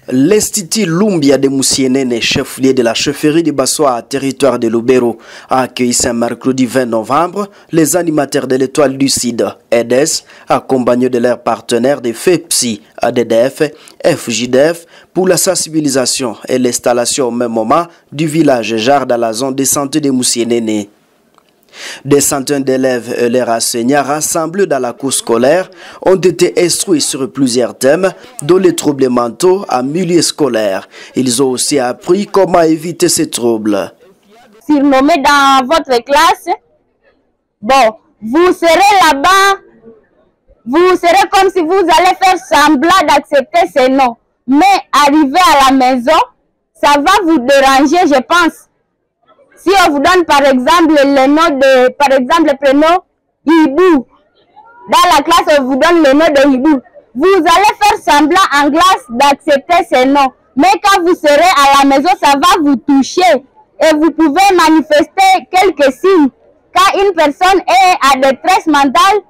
L'Institut Lumbia de Moussienene, chef-lieu de la chefferie de Bassoa, territoire de Lubero, a accueilli ce mercredi 20 novembre les animateurs de l'Étoile Lucide, EDES, accompagnés de leurs partenaires de FEPSI, ADDF, FJDF, pour la sensibilisation et l'installation au même moment du village Jard dans la zone de santé de Moussienene. Des centaines d'élèves et leurs enseignants rassemblés dans la cour scolaire ont été instruits sur plusieurs thèmes, dont les troubles mentaux en milieu scolaire. Ils ont aussi appris comment éviter ces troubles. Surnommé dans votre classe, bon, vous serez là-bas, vous serez comme si vous allez faire semblant d'accepter ces noms. Mais arrivé à la maison, ça va vous déranger, je pense. Si on vous donne par exemple le nom de, par exemple le prénom Hibou, dans la classe on vous donne le nom de Hibou, vous allez faire semblant en classe d'accepter ces noms. Mais quand vous serez à la maison, ça va vous toucher et vous pouvez manifester quelques signes. Quand une personne est à détresse mentale,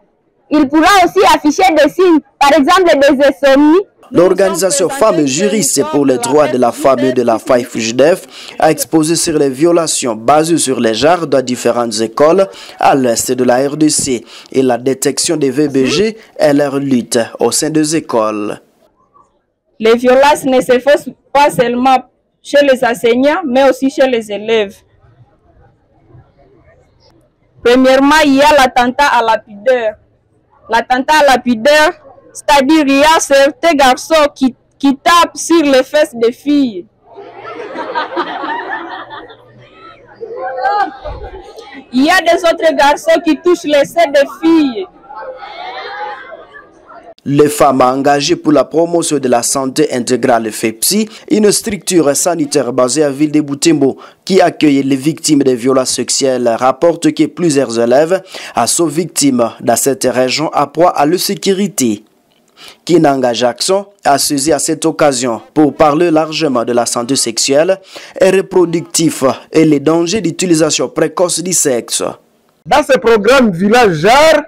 il pourra aussi afficher des signes, par exemple des insomnies. L'organisation Femmes Juristes pour les droits de la femme et de la FJDF a exposé sur les violations basées sur les genres dans différentes écoles à l'est de la RDC et la détection des VBG et leur lutte au sein des écoles. Les violences ne se font pas seulement chez les enseignants, mais aussi chez les élèves. Premièrement, il y a l'attentat à la pudeur. L'attentat à la pudeur, c'est-à-dire il y a certains garçons qui tapent sur les fesses des filles. Il y a des autres garçons qui touchent les seins des filles. Les femmes engagées pour la promotion de la santé intégrale FEPSI, une structure sanitaire basée à Ville de Butembo qui accueille les victimes de violences sexuelles, rapporte que plusieurs élèves sont victimes dans cette région à proie à l'insécurité. Kinanga Jackson a saisi à cette occasion pour parler largement de la santé sexuelle et reproductive et les dangers d'utilisation précoce du sexe. Dans ce programme Village Jard,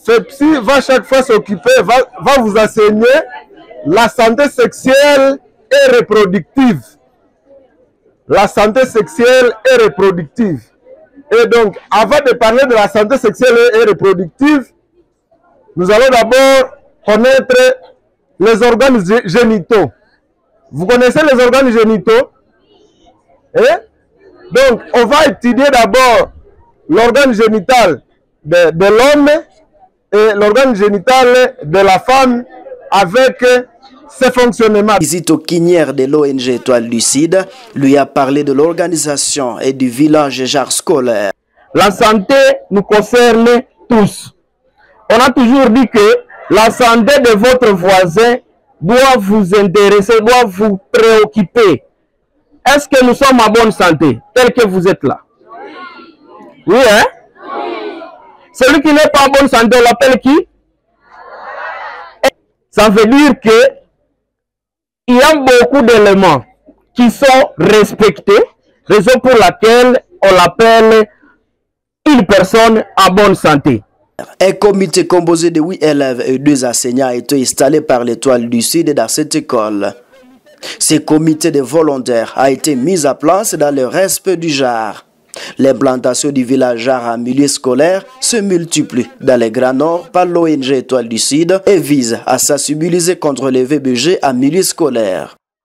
FEPSI va chaque fois s'occuper, va vous enseigner la santé sexuelle et reproductive. La santé sexuelle et reproductive. Et donc, avant de parler de la santé sexuelle et reproductive, nous allons d'abord connaître les organes génitaux. Vous connaissez les organes génitaux? Donc, on va étudier d'abord l'organe génital de l'homme et l'organe génital de la femme avec ses fonctionnements. Visite au Quinière de l'ONG Étoile Lucide lui a parlé de l'organisation et du village Jard scolaire. La santé nous concerne tous. On a toujours dit que la santé de votre voisin doit vous intéresser, doit vous préoccuper. Est-ce que nous sommes en bonne santé, tel que vous êtes là? Oui, hein? Celui qui n'est pas en bonne santé, on l'appelle qui? Ça veut dire que il y a beaucoup d'éléments qui sont respectés, raison pour laquelle on l'appelle une personne en bonne santé. Un comité composé de 8 élèves et 2 enseignants a été installé par l'Étoile Lucide dans cette école. Ce comité de volontaires a été mis à place dans le respect du genre. L'implantation du village Jard en milieu scolaire se multiplie dans les Grands Nord par l'ONG Étoile Lucide et vise à sensibiliser contre les VBG en milieu scolaire.